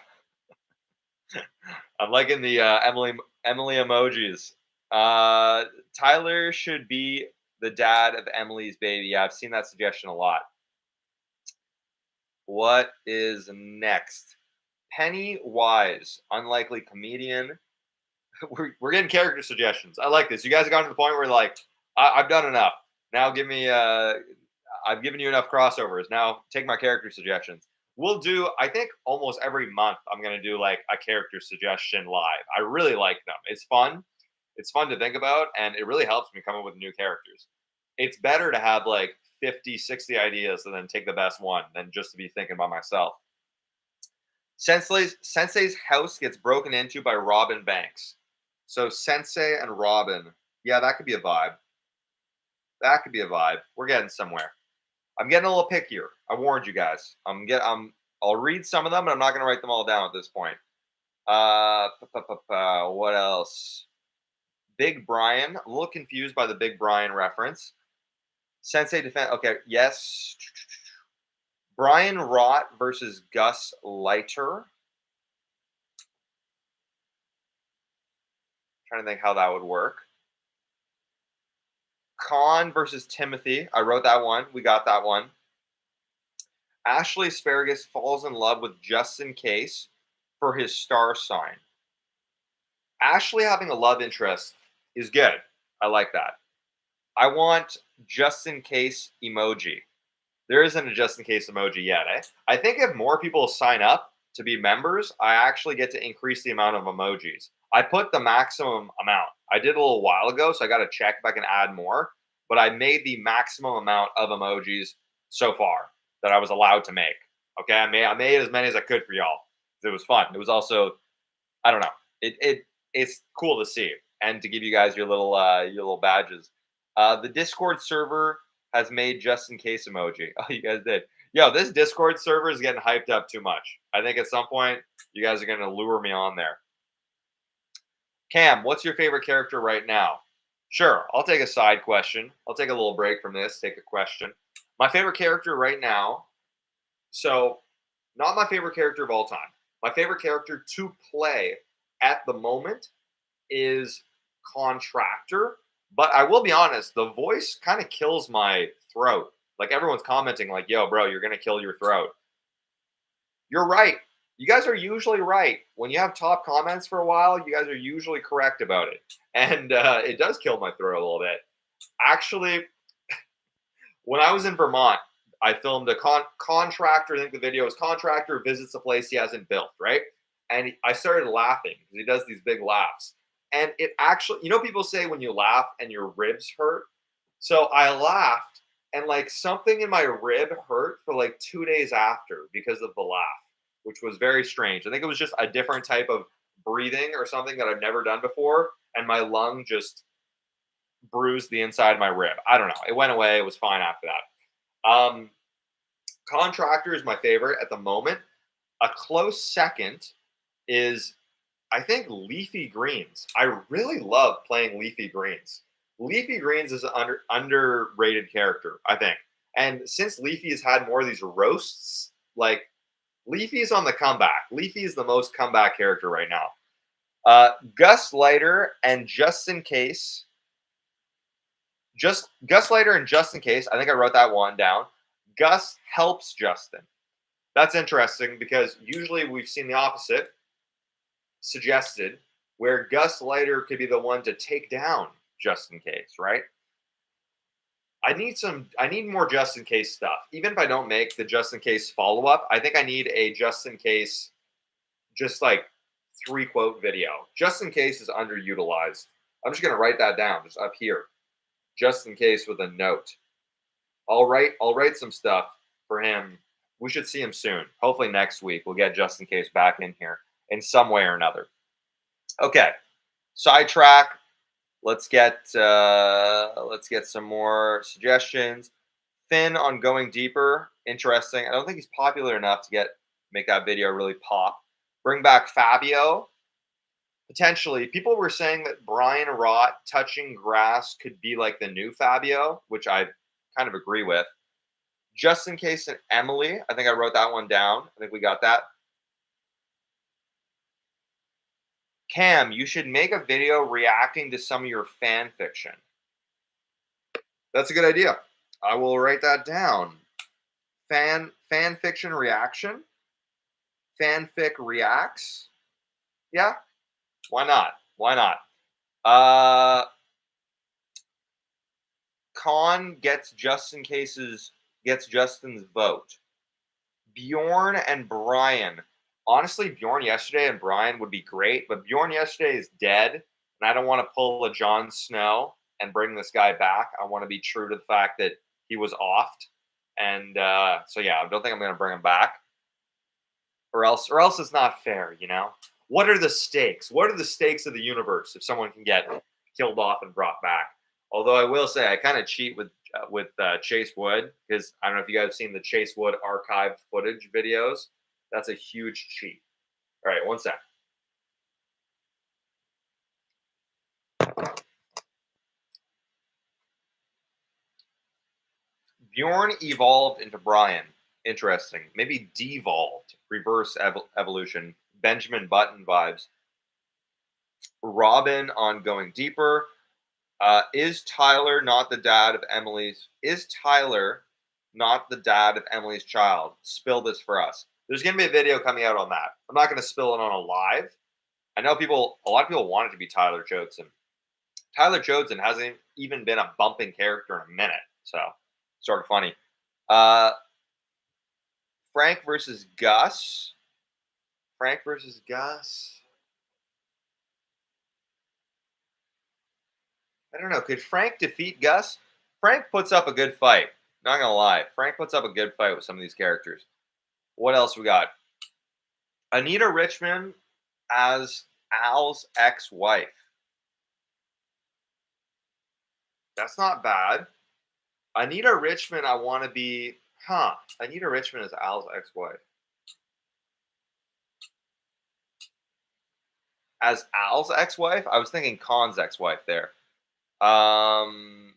liking the Emily emojis. Tyler should be the dad of Emily's baby. Yeah, I've seen that suggestion a lot. What is next? Pennywise, unlikely comedian. We're getting character suggestions. I like this. You guys have gotten to the point where like, I've done enough. Now give me, I've given you enough crossovers. Now take my character suggestions. We'll do, I think almost every month, I'm going to do like a character suggestion live. I really like them. It's fun. It's fun to think about, and it really helps me come up with new characters. It's better to have like 50, 60 ideas and then take the best one than just to be thinking by myself. Sensei's house gets broken into by Robin Banks. So Sensei and Robin. Yeah, that could be a vibe. We're getting somewhere. I'm getting a little pickier. I warned you guys. I'll read some of them, but I'm not going to write them all down at this point. What else? Big Brian. A little confused by the Big Brian reference. Sensei defend. Okay, yes. Brian Rott versus Gus Leiter. Trying to think how that would work. Khan versus Timothy. I wrote that one. We got that one. Ashley Asparagus falls in love with Justin Case for his star sign. Ashley having a love interest is good. I like that. I want Justin Case emoji. There isn't a Justin Case emoji yet. I think if more people sign up to be members, I actually get to increase the amount of emojis. I put the maximum amount. I did a little while ago, so I got to check if I can add more. But I made the maximum amount of emojis so far that I was allowed to make. Okay, I made as many as I could for y'all. It was fun. It was also, I don't know. It's cool to see and to give you guys your little badges. The Discord server has made Justin Case emoji. Oh, you guys did. Yo, this Discord server is getting hyped up too much. I think at some point you guys are gonna lure me on there. Cam, what's your favorite character right now? Sure, I'll take a side question. I'll take a little break from this, take a question. My favorite character right now, so not my favorite character of all time. My favorite character to play at the moment is Contractor. But I will be honest, the voice kind of kills my throat. Like everyone's commenting, like, yo, bro, you're gonna kill your throat. You're right. You guys are usually right. When you have top comments for a while, you guys are usually correct about it. And it does kill my throat a little bit. Actually, when I was in Vermont, I filmed a contractor. I think the video is Contractor visits a place he hasn't built, right? And I started laughing because he does these big laughs. And it actually, people say when you laugh and your ribs hurt. So I laughed and like something in my rib hurt for like 2 days after because of the laugh, which was very strange. I think it was just a different type of breathing or something that I've never done before. And my lung just bruised the inside of my rib. I don't know. It went away. It was fine after that. Contractor is my favorite at the moment. A close second is, I think, Leafy Greens. I really love playing Leafy Greens. Leafy Greens is an underrated character, I think. And since Leafy has had more of these roasts, like Leafy is on the comeback. Leafy is the most comeback character right now. Gus Leiter and Justin Case. Gus Leiter and Justin Case. I think I wrote that one down. Gus helps Justin. That's interesting because usually we've seen the opposite suggested, where Gus Leiter could be the one to take down Justin Case, right? I need more Justin Case stuff. Even if I don't make the Justin Case follow-up, I think I need a Justin Case just like 3-quote video. Justin Case is underutilized. I'm just gonna write that down just up here. Justin Case with a note. I'll write some stuff for him. We should see him soon. Hopefully next week we'll get Justin Case back in here in some way or another. Okay, sidetrack. Let's get some more suggestions. Finn on Going Deeper, interesting. I don't think he's popular enough to make that video really pop. Bring back Fabio, potentially. People were saying that Brian Rott touching grass could be like the new Fabio, which I kind of agree with. Justin Case and Emily, I think I wrote that one down. I think we got that. Cam, you should make a video reacting to some of your fan fiction. That's a good idea. I will write that down. Fan fiction reaction? Fanfic reacts? Yeah? Why not? Why not? Con gets Justin's vote. Bjorn and Brian. Honestly, Bjorn yesterday and Brian would be great, but Bjorn yesterday is dead, and I don't want to pull a Jon Snow and bring this guy back. I want to be true to the fact that he was offed, and so yeah, I don't think I'm going to bring him back, or else it's not fair, What are the stakes? What are the stakes of the universe if someone can get killed off and brought back? Although I will say I kind of cheat with Chase Wood, because I don't know if you guys have seen the Chase Wood archived footage videos. That's a huge cheat. All right, one sec. Bjorn evolved into Brian. Interesting. Maybe devolved. Reverse evolution. Benjamin Button vibes. Robin on Going Deeper. Is Tyler not the dad of Emily's? Is Tyler not the dad of Emily's child? Spill this for us. There's going to be a video coming out on that. I'm not going to spill it on a live. I know a lot of people want it to be Tyler Jodson. Tyler Jodson hasn't even been a bumping character in a minute. So, sort of funny. Frank versus Gus. Frank versus Gus. I don't know. Could Frank defeat Gus? Frank puts up a good fight. Not gonna lie. Frank puts up a good fight with some of these characters. What else we got? Anita Richmond as Al's ex-wife. That's not bad. Anita Richmond, I want to be... Huh. Anita Richmond is Al's ex-wife. As Al's ex-wife? I was thinking Khan's ex-wife there. Um.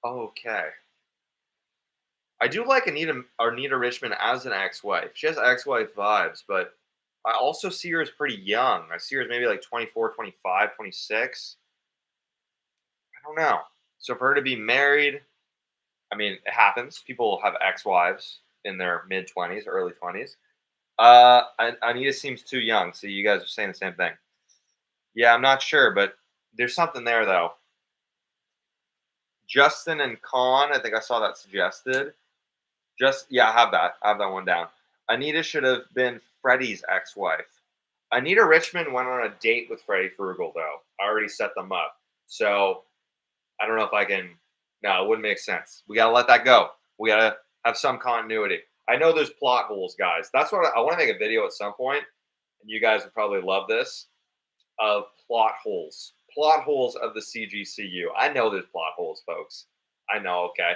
Okay. I do like Anita Richmond as an ex-wife. She has ex-wife vibes, but I also see her as pretty young. I see her as maybe like 24, 25, 26. I don't know. So for her to be married, I mean, it happens. People have ex-wives in their mid 20s, early 20s. Anita seems too young. So you guys are saying the same thing. Yeah, I'm not sure, but there's something there though. Justin and Khan, I think I saw that suggested. Just yeah, I have that one down. Anita should have been Freddie's ex-wife. Anita Richmond went on a date with Freddie Frugal though. I already set them up. So I don't know if I can. No, it wouldn't make sense. We gotta let that go. We gotta have some continuity. I know there's plot holes, guys. That's what I want to make a video at some point, and you guys would probably love this of plot holes. Plot holes of the CGCU. I know there's plot holes, folks. I know. Okay,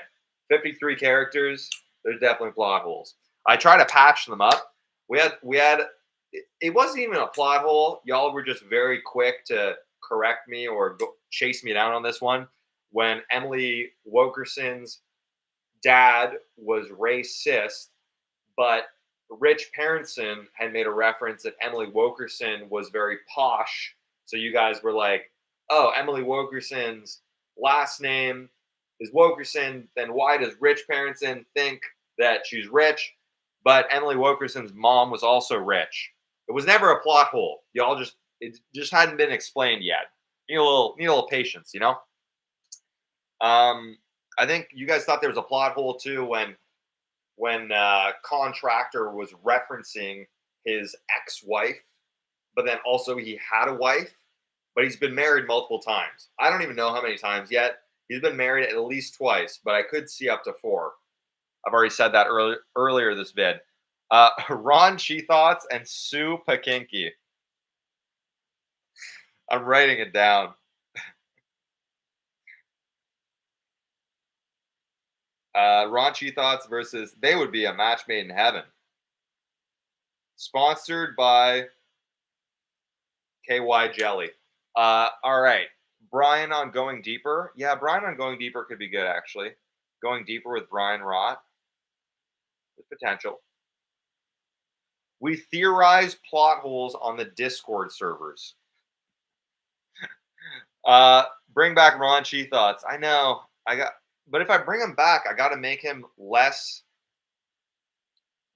53 characters. There's definitely plot holes. I try to patch them up. We had. It wasn't even a plot hole. Y'all were just very quick to correct me or chase me down on this one when Emily Wilkerson's dad was racist, but Rich Parenson had made a reference that Emily Wilkerson was very posh. So you guys were like, oh, Emily Wilkerson's last name is Wilkerson. Then why does Rich Parenson think that she's rich? But Emily Wilkerson's mom was also rich. It was never a plot hole. It just hadn't been explained yet. Need a little patience, you know? I think you guys thought there was a plot hole too when Contractor was referencing his ex-wife, but then also he had a wife, but he's been married multiple times. I don't even know how many times yet. He's been married at least twice, but I could see up to 4. I've already said that earlier this vid. Ron Chi Thoughts and Sue Pakinki. I'm writing it down. Raunchy Thoughts versus They Would Be a Match Made in Heaven. Sponsored by KY Jelly. All right. Brian on Going Deeper. Yeah, Brian on Going Deeper could be good, actually. Going Deeper with Brian Rott. With potential. We theorize plot holes on the Discord servers. Bring back Raunchy Thoughts. I know. But if I bring him back, I got to make him less.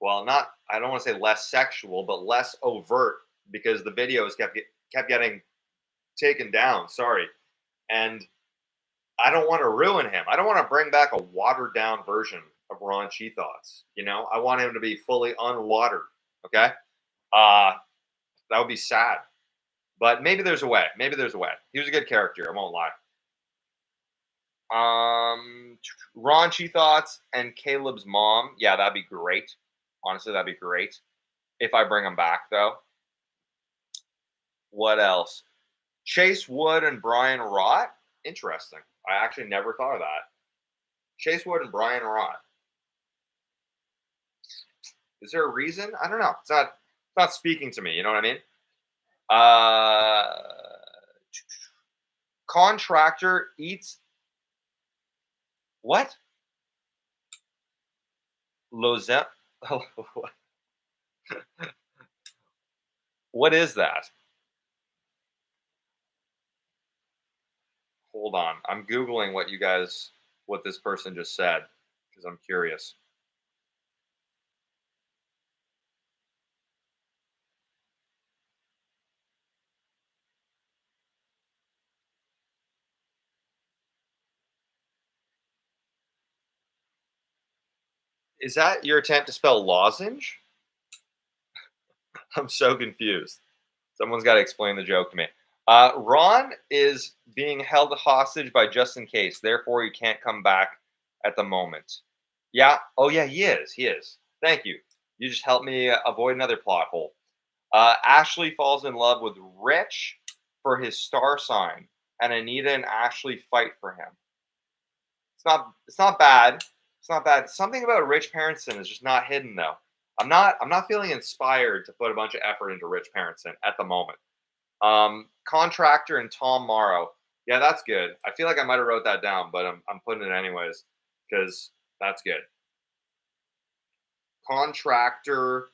Well, not. I don't want to say less sexual, but less overt because the videos kept getting taken down. Sorry, and I don't want to ruin him. I don't want to bring back a watered down version of Ron Chi Thoughts. You know, I want him to be fully unwatered. Okay, that would be sad. But maybe there's a way. Maybe there's a way. He was a good character. I won't lie. Raunchy Thoughts and Caleb's mom. Yeah, that'd be great. Honestly, that'd be great. If I bring him back, though. What else? Chase Wood and Brian Rott. Interesting. I actually never thought of that. Chase Wood and Brian Rott. Is there a reason? I don't know. It's not speaking to me. You know what I mean? Contractor eats what? Lozem. What is that? Hold on. I'm Googling what this person just said because I'm curious. Is that your attempt to spell lozenge? I'm so confused. Someone's got to explain the joke to me. Ron is being held hostage by Just In Case. Therefore, he can't come back at the moment. Yeah. Oh, yeah, he is. He is. Thank you. You just helped me avoid another plot hole. Ashley falls in love with Rich for his star sign, and Anita and Ashley fight for him. It's not bad. It's not bad. Something about Rich Parenson is just not hidden though. I'm not feeling inspired to put a bunch of effort into Rich Parenson at the moment. Contractor and Tom Morrow. Yeah, that's good. I feel like I might have wrote that down, but I'm putting it anyways because that's good. Contractor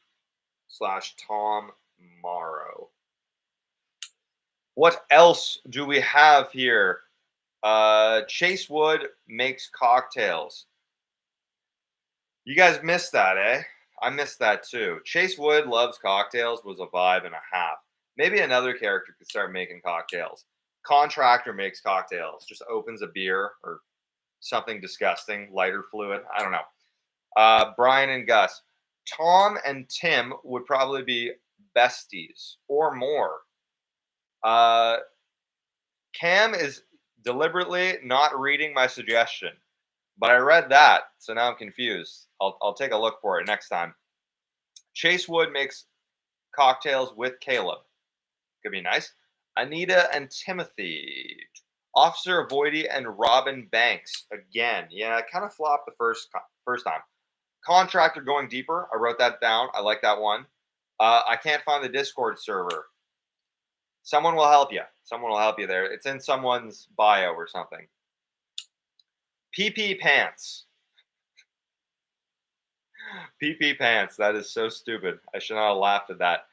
slash Tom Morrow. What else do we have here? Chase Wood makes cocktails. You guys missed that, eh? I missed that too. Chase Wood loves cocktails was a vibe and a half. Maybe another character could start making cocktails. Contractor makes cocktails, just opens a beer or something disgusting, lighter fluid. I don't know. Brian and Gus. Tom and Tim would probably be besties or more. Uh, Cam is deliberately not reading my suggestion, but I read that, so now I'm confused. I'll take a look for it next time. Chase Wood makes cocktails with Caleb. Could be nice. Anita and Timothy. Officer Avoidy and Robin Banks. Again, yeah, kind of flopped the first time. Contractor going deeper. I wrote that down. I like that one. I can't find the Discord server. Someone will help you. Someone will help you there. It's in someone's bio or something. PP Pants. PP Pants. That is so stupid. I should not have laughed at that.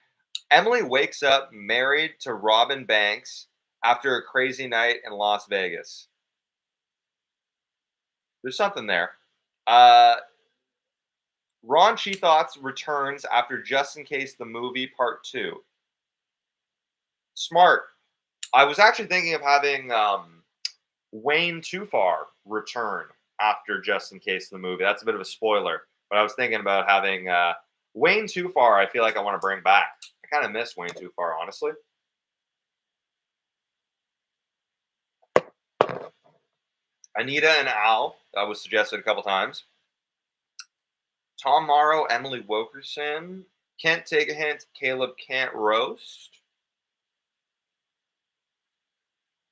Emily wakes up married to Robin Banks after a crazy night in Las Vegas. There's something there. Raunchy Thoughts returns after Just in Case the Movie Part 2. Smart. I was actually thinking of having Wayne Too Far return after Just in Case the Movie. That's a bit of a spoiler, but I was thinking about having Wayne Too Far. I feel like I want to bring back. I kind of miss Wayne Too Far, honestly. Anita and Al. That was suggested a couple times. Tom Morrow, Emily Wilkerson. Can't take a hint. Caleb can't roast.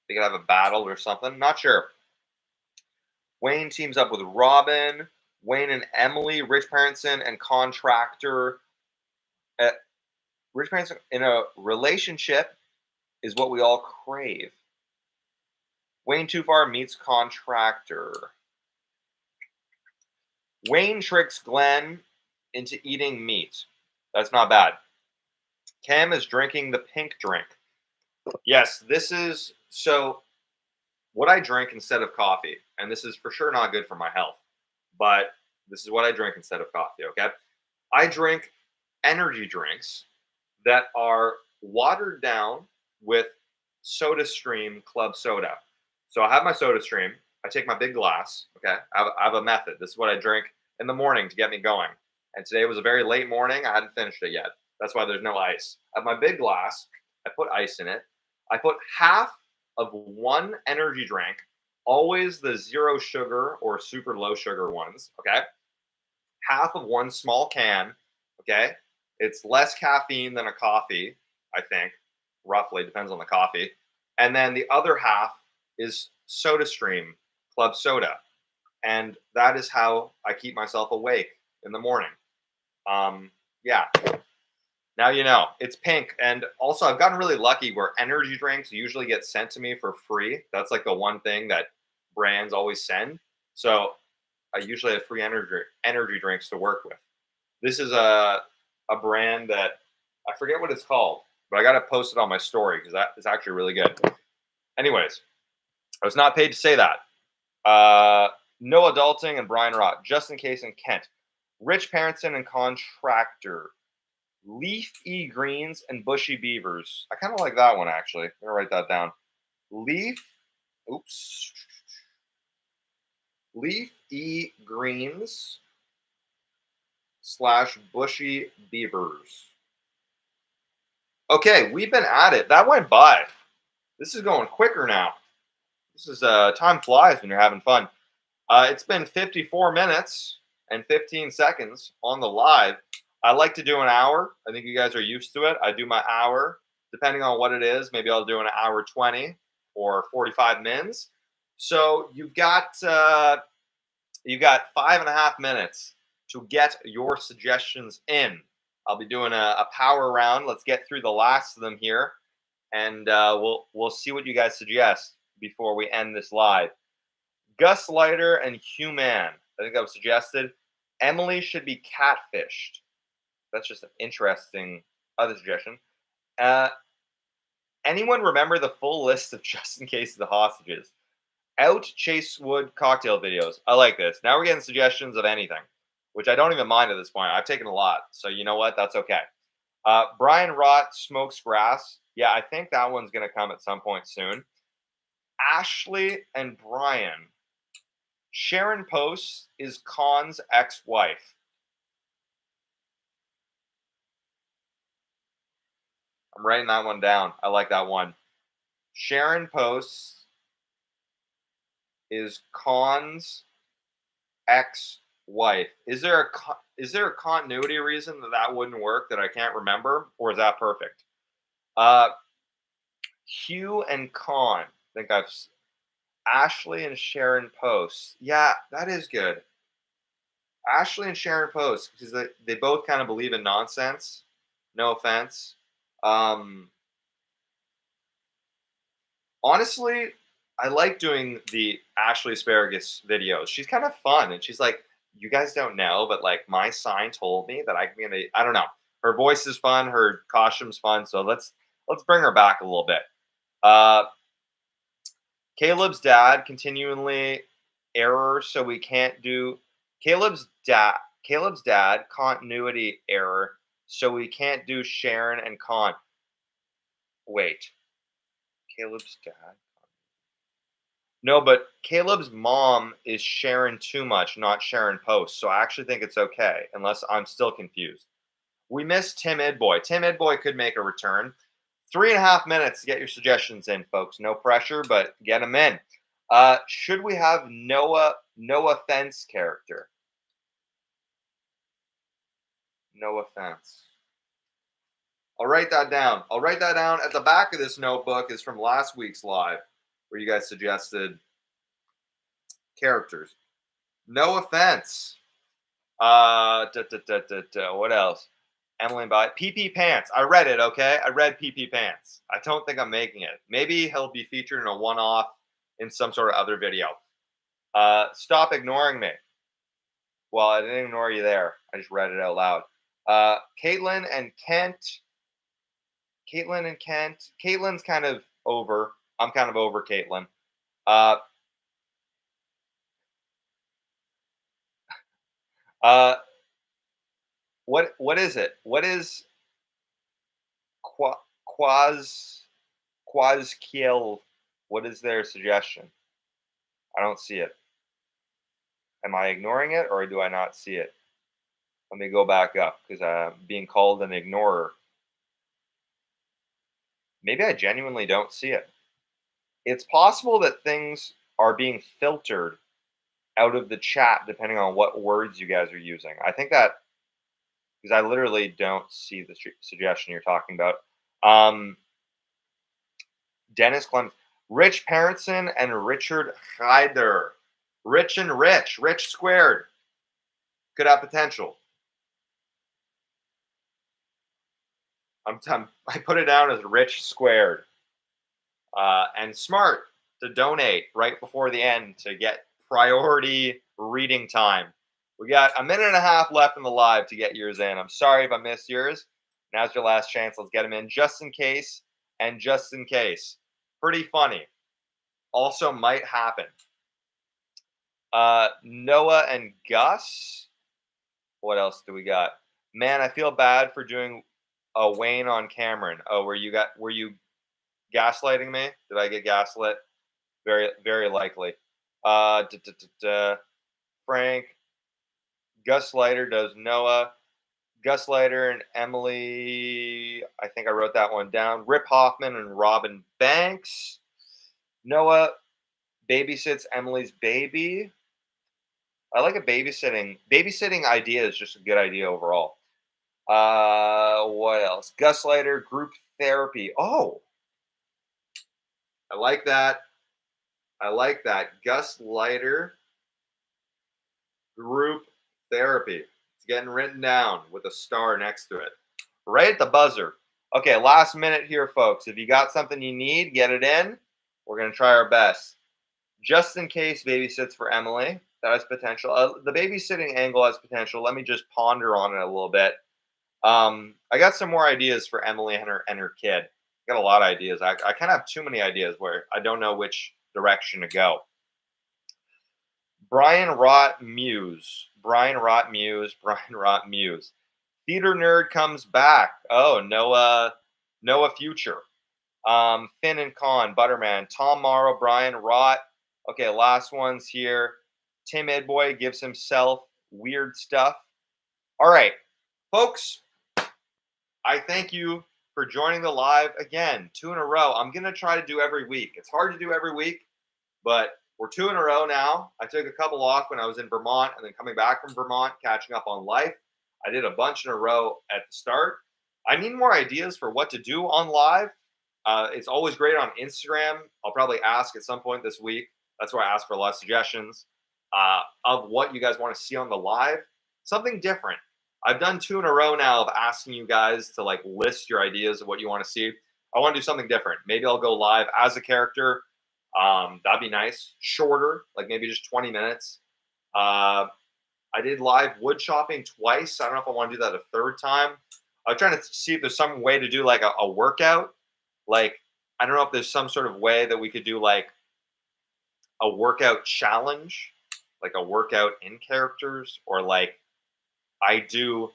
They could have a battle or something. Not sure. Wayne teams up with Robin. Wayne and Emily. Rich Parenson and Contractor. Rich Parenson in a relationship is what we all crave. Wayne Too Far meets Contractor. Wayne tricks Glenn into eating meat. That's not bad. Cam is drinking the pink drink. Yes, this is so what I drink instead of coffee, and this is for sure not good for my health, but this is what I drink instead of coffee, okay? I drink energy drinks that are watered down with SodaStream Club Soda. So I have my SodaStream. I take my big glass, okay? I have a method. This is what I drink in the morning to get me going. And today was a very late morning. I hadn't finished it yet. That's why there's no ice. I have my big glass. I put ice in it. I put half of one energy drink, always the zero sugar or super low sugar ones, okay? Half of one small can, okay? It's less caffeine than a coffee, I think, roughly, depends on the coffee. And then the other half is SodaStream Club Soda. And that is how I keep myself awake in the morning. Yeah. Now you know. It's pink. And also, I've gotten really lucky where energy drinks usually get sent to me for free. That's like the one thing that brands always send. So I usually have free energy drinks to work with. This is a brand that I forget what it's called, but I got to post it on my story because that is actually really good. Anyways, I was not paid to say that. Noah Dalting and Brian Rott, Just in Case and Kent, Rich Parenson and Contractor, Leafy Greens and Bushy Beavers. I kind of like that one actually. I'm gonna write that down. Leafy Greens / Bushy Beavers. Okay, we've been at it. That went by. This is going quicker now. This is time flies when you're having fun. It's been 54 minutes and 15 seconds on the live. I like to do an hour. I think you guys are used to it. I do my hour, depending on what it is. Maybe I'll do an hour 20 or 45 mins. So you've got You got 5.5 minutes to get your suggestions in. I'll be doing a power round. Let's get through the last of them here, and we'll see what you guys suggest before we end this live. Gus Leiter and Human. I think that was suggested. Emily should be catfished. That's just an interesting other suggestion. Uh, Anyone remember the full list of just in case the hostages? Out Chase Wood cocktail videos. I like this. Now we're getting suggestions of anything, which I don't even mind at this point. I've taken a lot. So you know what? That's okay. Brian Rott smokes grass. Yeah, I think that one's going to come at some point soon. Ashley and Brian. Sharon Post is Khan's ex-wife. I'm writing that one down. I like that one. Sharon Post is Khan's ex-wife. Is there a continuity reason that that wouldn't work that I can't remember, or is that perfect? Uh, Hugh and Khan. I think Ashley and Sharon Post. Yeah, that is good. Ashley and Sharon Post because they both kind of believe in nonsense. No offense. Um, Honestly, I like doing the Ashley Asparagus videos. She's kind of fun, and she's like, "You guys don't know, but like my sign told me that I can be in a." I don't know. Her voice is fun. Her costume's fun. So let's bring her back a little bit. Uh, Caleb's dad continually error, so we can't do Caleb's dad. Caleb's dad continuity error, so we can't do Sharon and Con. Wait, Caleb's dad. No, but Caleb's mom is Sharon Too Much, not Sharon Post. So I actually think it's okay, unless I'm still confused. We missed Tim Idboy. Tim Idboy could make a return. 3.5 minutes to get your suggestions in, folks. No pressure, but get them in. Should we have No offense character? No offense. I'll write that down. I'll write that down. At the back of this notebook is from last week's live, where you guys suggested characters. No offense. What else? Emily by PP Pants. I read it, okay? I read PP Pants. I don't think I'm making it. Maybe he'll be featured in a one-off in some sort of other video. Stop ignoring me. Well, I didn't ignore you there. I just read it out loud. Caitlin and Kent. Caitlin and Kent. Caitlin's kind of over. I'm kind of over Caitlin. Uh, uh, what is it? What is quas Quazkiel? What is their suggestion? I don't see it. Am I ignoring it or do I not see it? Let me go back up because I'm being called an ignorer. Maybe I genuinely don't see it. It's possible that things are being filtered out of the chat depending on what words you guys are using. I think that because I literally don't see the suggestion you're talking about. Dennis Clemens, Rich Parenson, and Richard Heider. Rich and Rich, Rich squared. Could have potential. I put it down as Rich squared. And smart to donate right before the end to get priority reading time. We got a minute and a half left in the live to get yours in. I'm sorry if I missed yours. Now's your last chance. Let's get them in just in case and just in case. Pretty funny. Also might happen. Noah and Gus. What else do we got? Man, I feel bad for doing a Wayne on Cameron. Oh, were you gaslighting me? Did I get gaslit? Very, very likely. Frank. Gus Leiter does Noah. Gus Leiter and Emily. I think I wrote that one down. Rip Hoffman and Robin Banks. Noah babysits Emily's baby. I like a babysitting idea is just a good idea overall. What else? Gus Leiter group therapy. Oh, I like that. I like that. Gus Leiter Group therapy. It's getting written down with a star next to it. Right at the buzzer. Okay, last minute here, folks. If you got something you need, get it in. We're going to try our best. Just in case babysits for Emily, that has potential. The babysitting angle has potential. Let me just ponder on it a little bit. I got some more ideas for Emily and her kid. I got a lot of ideas. I kind of have too many ideas where I don't know which direction to go. Brian Rott Muse. Brian Rott Muse. Brian Rott Muse. Theater nerd comes back. Oh, Noah Future. Finn and Con, Butterman, Tom Morrow, Brian Rott. Okay, last ones here. Tim Edboy gives himself weird stuff. All right, folks, I thank you for joining the live again, 2 in a row. I'm going to try to do every week. It's hard to do every week, but we're 2 in a row now. I took a couple off when I was in Vermont and then coming back from Vermont, catching up on life. I did a bunch in a row at the start. I need more ideas for what to do on live. It's always great on Instagram. I'll probably ask at some point this week. That's why I asked for a lot of suggestions of what you guys want to see on the live. Something different. I've done 2 in a row now of asking you guys to like list your ideas of what you want to see. I want to do something different. Maybe I'll go live as a character. That'd be nice. Shorter, like maybe just 20 minutes. I did live wood chopping twice. I don't know if I want to do that a third time. I'm trying to see if there's some way to do like a workout. Like, I don't know if there's some sort of way that we could do like a workout challenge, like a workout in characters, or like I do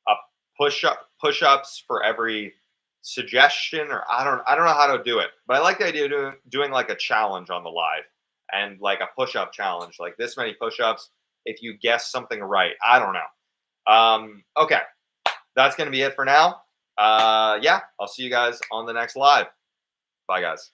a push-ups for every suggestion, or I don't know how to do it. But I like the idea of doing like a challenge on the live and like a push-up challenge, like this many push-ups if you guess something right. I don't know. Okay. That's going to be it for now. Yeah, I'll see you guys on the next live. Bye, guys.